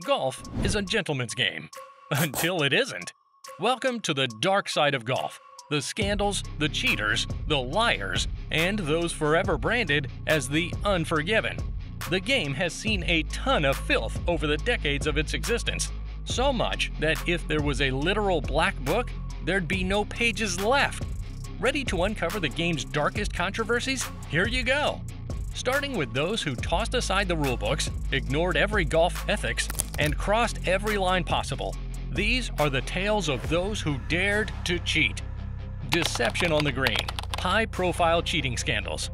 Golf is a gentleman's game. Until it isn't. Welcome to the dark side of golf. The scandals, the cheaters, the liars, and those forever branded as the Unforgiven. The game has seen a ton of filth over the decades of its existence. So much that if there was a literal black book, there'd be no pages left. Ready to uncover the game's darkest controversies? Here you go! Starting with those who tossed aside the rulebooks, ignored every golf ethics, and crossed every line possible. These are the tales of those who dared to cheat. Deception on the green. High-profile cheating scandals.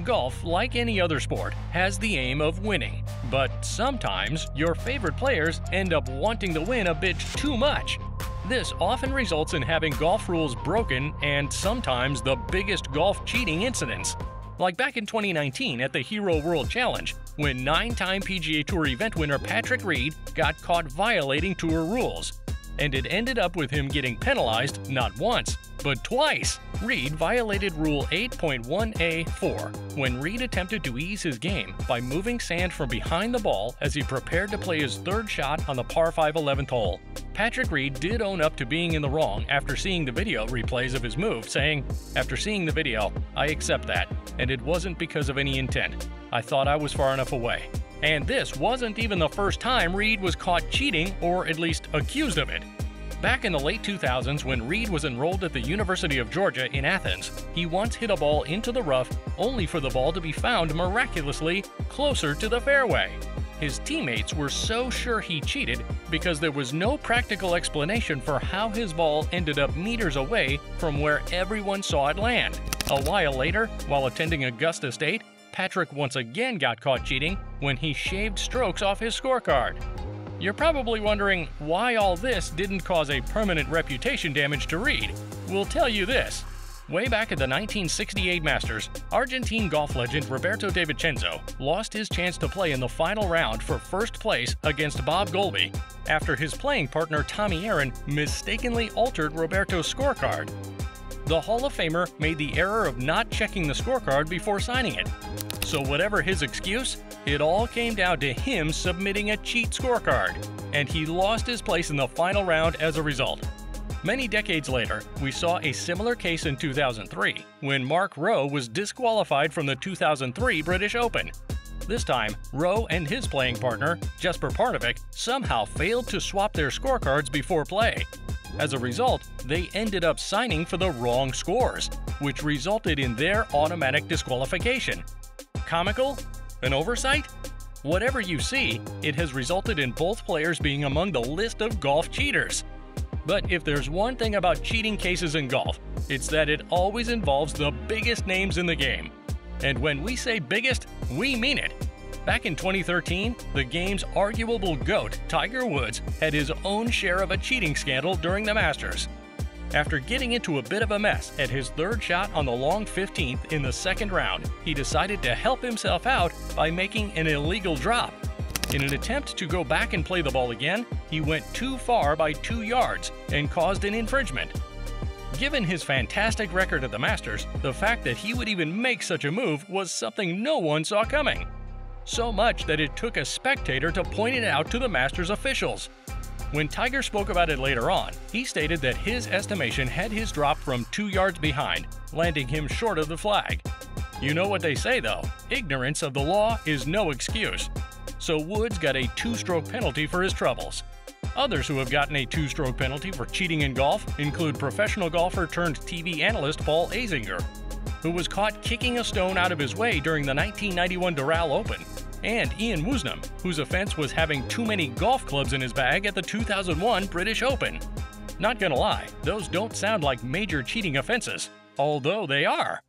Golf, like any other sport, has the aim of winning. But sometimes, your favorite players end up wanting to win a bit too much. This often results in having golf rules broken and sometimes the biggest golf cheating incidents. Like back in 2019 at the Hero World Challenge, when 9-time PGA Tour event winner Patrick Reed got caught violating tour rules. And it ended up with him getting penalized not once, but twice. Reed violated Rule 8.1A4 when Reed attempted to ease his game by moving sand from behind the ball as he prepared to play his third shot on the par 5 11th hole. Patrick Reed did own up to being in the wrong after seeing the video replays of his move, saying, "After seeing the video, I accept that, and it wasn't because of any intent. I thought I was far enough away." And this wasn't even the first time Reed was caught cheating, or at least accused of it. Back in the late 2000s, when Reed was enrolled at the University of Georgia in Athens, he once hit a ball into the rough only for the ball to be found miraculously closer to the fairway. His teammates were so sure he cheated because there was no practical explanation for how his ball ended up meters away from where everyone saw it land. A while later, while attending Augusta State, Patrick once again got caught cheating when he shaved strokes off his scorecard. You're probably wondering why all this didn't cause a permanent reputation damage to Reed. We'll tell you this. Way back at the 1968 Masters, Argentine golf legend Roberto De Vicenzo lost his chance to play in the final round for first place against Bob Golby after his playing partner Tommy Aaron mistakenly altered Roberto's scorecard. The Hall of Famer made the error of not checking the scorecard before signing it. So whatever his excuse, it all came down to him submitting a cheat scorecard, and he lost his place in the final round as a result. Many decades later, we saw a similar case in 2003, when Mark Rowe was disqualified from the 2003 British Open. This time, Rowe and his playing partner, Jesper Parnevik, somehow failed to swap their scorecards before play. As a result, they ended up signing for the wrong scores, which resulted in their automatic disqualification. Comical? An oversight? Whatever you see, it has resulted in both players being among the list of golf cheaters. But if there's one thing about cheating cases in golf, it's that it always involves the biggest names in the game. And when we say biggest, we mean it. Back in 2013, the game's arguable GOAT, Tiger Woods, had his own share of a cheating scandal during the Masters. After getting into a bit of a mess at his third shot on the long 15th in the second round, he decided to help himself out by making an illegal drop. In an attempt to go back and play the ball again, he went too far by 2 yards and caused an infringement. Given his fantastic record at the Masters, the fact that he would even make such a move was something no one saw coming. So much that it took a spectator to point it out to the Masters officials. When Tiger spoke about it later on, he stated that his estimation had his drop from 2 yards behind, landing him short of the flag. You know what they say though, ignorance of the law is no excuse. So Woods got a 2-stroke penalty for his troubles. Others who have gotten a 2-stroke penalty for cheating in golf include professional golfer turned TV analyst Paul Azinger, who was caught kicking a stone out of his way during the 1991 Doral Open, and Ian Woosnam, whose offense was having too many golf clubs in his bag at the 2001 British Open. Not gonna lie, those don't sound like major cheating offenses, although they are.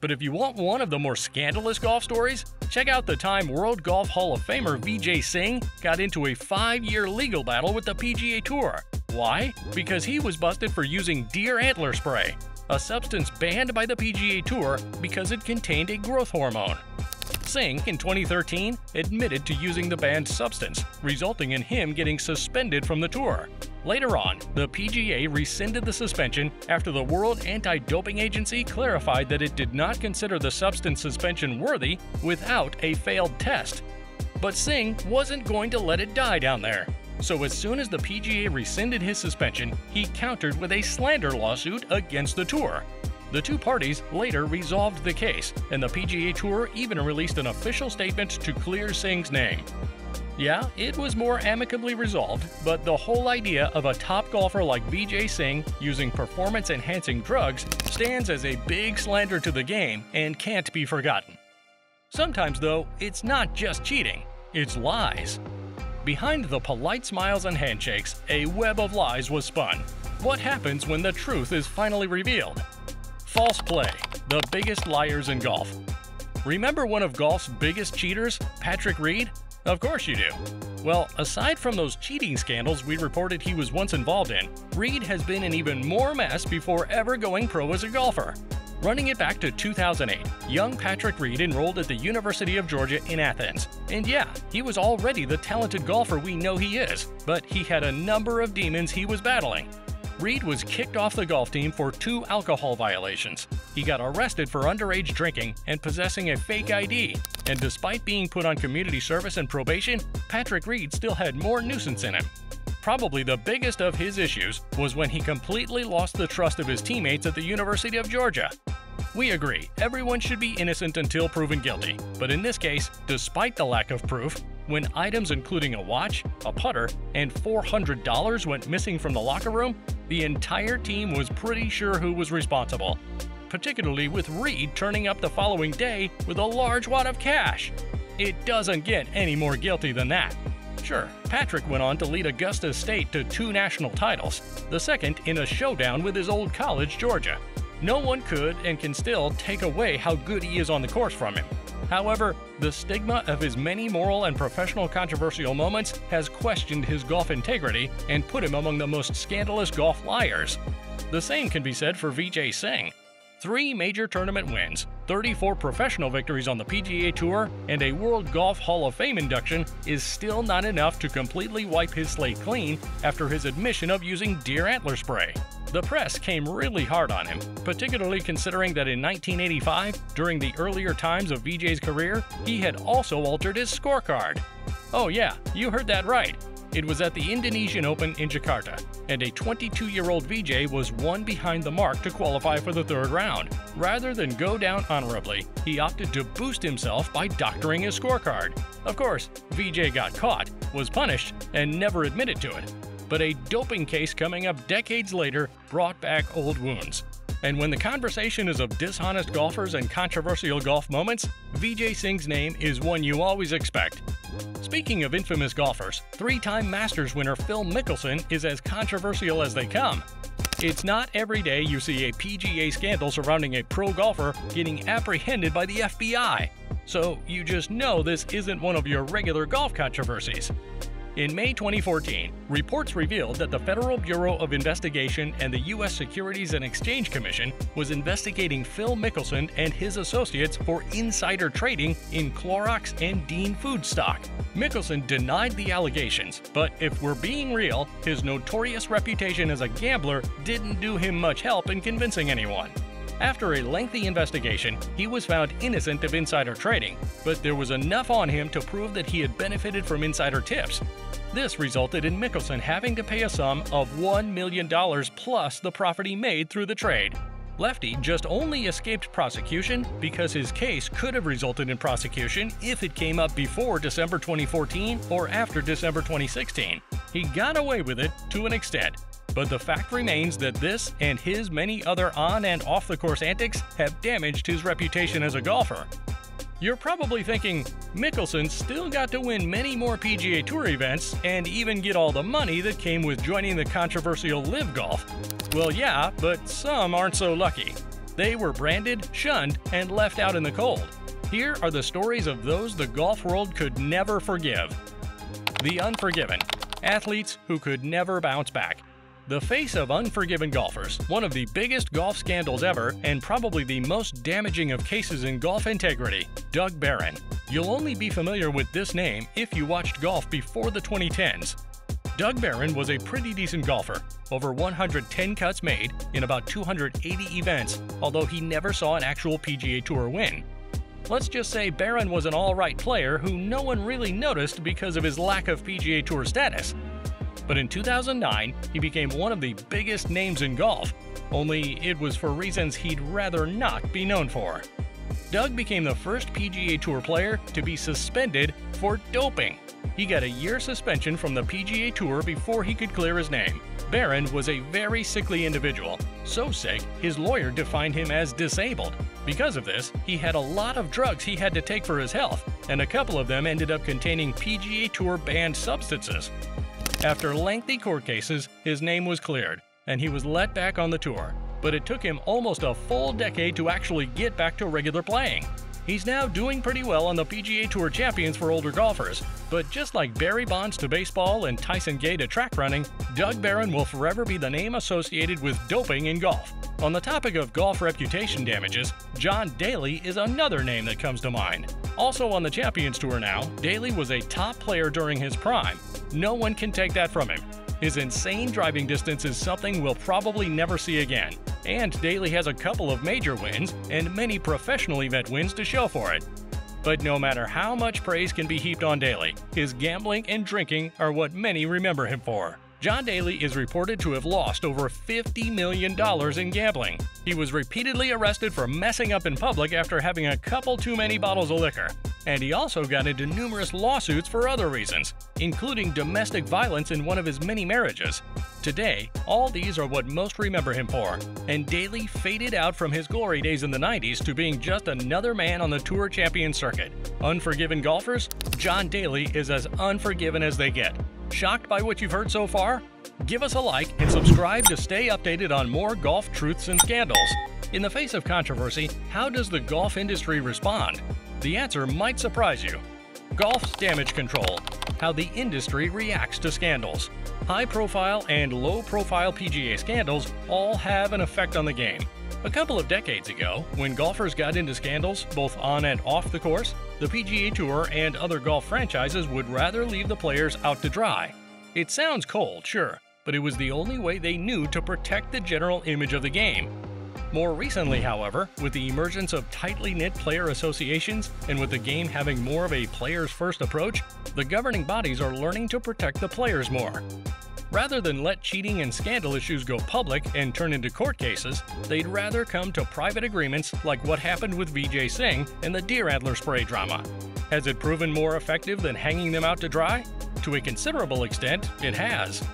But if you want one of the more scandalous golf stories, check out the time World Golf Hall of Famer Vijay Singh got into a 5-year legal battle with the PGA Tour. Why? Because he was busted for using deer antler spray, a substance banned by the PGA Tour because it contained a growth hormone. Singh, in 2013, admitted to using the banned substance, resulting in him getting suspended from the tour. Later on, the PGA rescinded the suspension after the World Anti-Doping Agency clarified that it did not consider the substance suspension worthy without a failed test. But Singh wasn't going to let it die down there. So as soon as the PGA rescinded his suspension, he countered with a slander lawsuit against the tour. The two parties later resolved the case, and the PGA Tour even released an official statement to clear Singh's name. Yeah, it was more amicably resolved, but the whole idea of a top golfer like Vijay Singh using performance-enhancing drugs stands as a big slander to the game and can't be forgotten. Sometimes, though, it's not just cheating, it's lies. Behind the polite smiles and handshakes, a web of lies was spun. What happens when the truth is finally revealed? False play, the biggest liars in golf. Remember one of golf's biggest cheaters, Patrick Reed? Of course you do. Well, aside from those cheating scandals we reported he was once involved in, Reed has been in even more mess before ever going pro as a golfer. Running it back to 2008, young Patrick Reed enrolled at the University of Georgia in Athens. And yeah, he was already the talented golfer we know he is, but he had a number of demons he was battling. Reed was kicked off the golf team for 2 alcohol violations. He got arrested for underage drinking and possessing a fake ID. And despite being put on community service and probation, Patrick Reed still had more nuisance in him. Probably the biggest of his issues was when he completely lost the trust of his teammates at the University of Georgia. We agree, everyone should be innocent until proven guilty, but in this case, despite the lack of proof, when items including a watch, a putter, and $400 went missing from the locker room, the entire team was pretty sure who was responsible, particularly with Reed turning up the following day with a large wad of cash. It doesn't get any more guilty than that. Sure, Patrick went on to lead Augusta State to 2 national titles, the second in a showdown with his old college, Georgia. No one could and can still take away how good he is on the course from him. However, the stigma of his many moral and professional controversial moments has questioned his golf integrity and put him among the most scandalous golf liars. The same can be said for Vijay Singh. 3 major tournament wins, 34 professional victories on the PGA Tour, and a World Golf Hall of Fame induction is still not enough to completely wipe his slate clean after his admission of using deer antler spray. The press came really hard on him, particularly considering that in 1985, during the earlier times of Vijay's career, he had also altered his scorecard. Oh yeah, you heard that right. It was at the Indonesian Open in Jakarta, and a 22-year-old Vijay was 1 behind the mark to qualify for the 3rd round. Rather than go down honorably, he opted to boost himself by doctoring his scorecard. Of course, Vijay got caught, was punished, and never admitted to it. But a doping case coming up decades later brought back old wounds. And when the conversation is of dishonest golfers and controversial golf moments, Vijay Singh's name is one you always expect. Speaking of infamous golfers, 3-time Masters winner Phil Mickelson is as controversial as they come. It's not every day you see a PGA scandal surrounding a pro golfer getting apprehended by the FBI. So you just know this isn't one of your regular golf controversies. In May 2014, reports revealed that the Federal Bureau of Investigation and the U.S. Securities and Exchange Commission was investigating Phil Mickelson and his associates for insider trading in Clorox and Dean food stock. Mickelson denied the allegations, but if we're being real, his notorious reputation as a gambler didn't do him much help in convincing anyone. After a lengthy investigation, he was found innocent of insider trading, but there was enough on him to prove that he had benefited from insider tips. This resulted in Mickelson having to pay a sum of $1 million plus the profit he made through the trade. Lefty just only escaped prosecution because his case could have resulted in prosecution if it came up before December 2014 or after December 2016. He got away with it to an extent. But the fact remains that this and his many other on- and off-the-course antics have damaged his reputation as a golfer. You're probably thinking, Mickelson still got to win many more PGA Tour events and even get all the money that came with joining the controversial LIV Golf. Well, yeah, but some aren't so lucky. They were branded, shunned, and left out in the cold. Here are the stories of those the golf world could never forgive. The Unforgiven, athletes who could never bounce back. The face of unforgiven golfers, one of the biggest golf scandals ever and probably the most damaging of cases in golf integrity, Doug Barron. You'll only be familiar with this name if you watched golf before the 2010s. Doug Barron was a pretty decent golfer, over 110 cuts made in about 280 events, although he never saw an actual PGA Tour win. Let's just say Barron was an alright player who no one really noticed because of his lack of PGA Tour status. But in 2009, he became one of the biggest names in golf, only it was for reasons he'd rather not be known for. Doug became the first PGA Tour player to be suspended for doping. He got a year suspension from the PGA Tour before he could clear his name. Barron was a very sickly individual, so sick his lawyer defined him as disabled. Because of this, he had a lot of drugs he had to take for his health, and a couple of them ended up containing PGA Tour banned substances. After lengthy court cases, his name was cleared, and he was let back on the tour, but it took him almost a full decade to actually get back to regular playing. He's now doing pretty well on the PGA Tour Champions for older golfers, but just like Barry Bonds to baseball and Tyson Gay to track running, Doug Barron will forever be the name associated with doping in golf. On the topic of golf reputation damages, John Daly is another name that comes to mind. Also on the Champions Tour now, Daly was a top player during his prime. No one can take that from him. His insane driving distance is something we'll probably never see again, and Daly has a couple of major wins and many professional event wins to show for it. But no matter how much praise can be heaped on Daly, his gambling and drinking are what many remember him for. John Daly is reported to have lost over $50 million in gambling. He was repeatedly arrested for messing up in public after having a couple too many bottles of liquor. And he also got into numerous lawsuits for other reasons, including domestic violence in one of his many marriages. Today, all these are what most remember him for, and Daly faded out from his glory days in the 90s to being just another man on the Tour Champion circuit. Unforgiven golfers? John Daly is as unforgiven as they get. Shocked by what you've heard so far? Give us a like and subscribe to stay updated on more golf truths and scandals. In the face of controversy, how does the golf industry respond? The answer might surprise you. Golf's damage control. How the industry reacts to scandals. High-profile and low-profile PGA scandals all have an effect on the game. A couple of decades ago, when golfers got into scandals both on and off the course, the PGA Tour and other golf franchises would rather leave the players out to dry. It sounds cold, sure, but it was the only way they knew to protect the general image of the game. More recently, however, with the emergence of tightly knit player associations and with the game having more of a players-first approach, the governing bodies are learning to protect the players more. Rather than let cheating and scandal issues go public and turn into court cases, they'd rather come to private agreements like what happened with Vijay Singh and the deer antler spray drama. Has it proven more effective than hanging them out to dry? To a considerable extent, it has.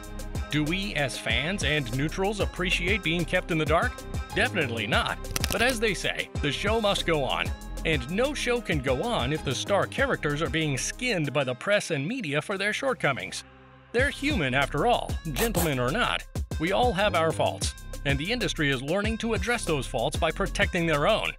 Do we, as fans and neutrals, appreciate being kept in the dark? Definitely not. But as they say, the show must go on. And no show can go on if the star characters are being skinned by the press and media for their shortcomings. They're human after all, gentlemen or not. We all have our faults, and the industry is learning to address those faults by protecting their own.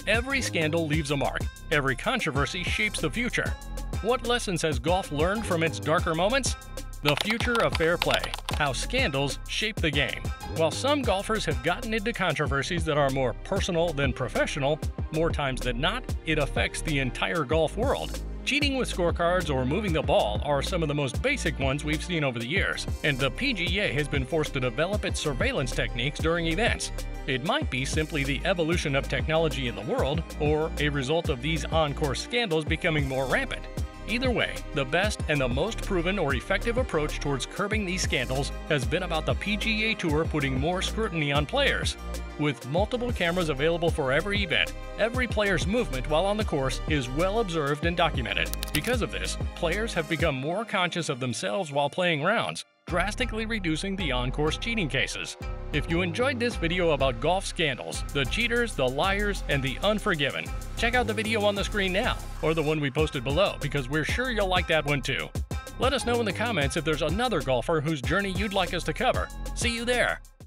Every scandal leaves a mark. Every controversy shapes the future. What lessons has golf learned from its darker moments? The future of fair play. How scandals shape the game. While some golfers have gotten into controversies that are more personal than professional, more times than not, it affects the entire golf world. Cheating with scorecards or moving the ball are some of the most basic ones we've seen over the years, and the PGA has been forced to develop its surveillance techniques during events. It might be simply the evolution of technology in the world, or a result of these on-course scandals becoming more rampant. Either way, the best and the most proven or effective approach towards curbing these scandals has been about the PGA Tour putting more scrutiny on players. With multiple cameras available for every event, every player's movement while on the course is well observed and documented. Because of this, players have become more conscious of themselves while playing rounds, drastically reducing the on-course cheating cases. If you enjoyed this video about golf scandals, the cheaters, the liars, and the unforgiven, check out the video on the screen now, or the one we posted below, because we're sure you'll like that one too. Let us know in the comments if there's another golfer whose journey you'd like us to cover. See you there!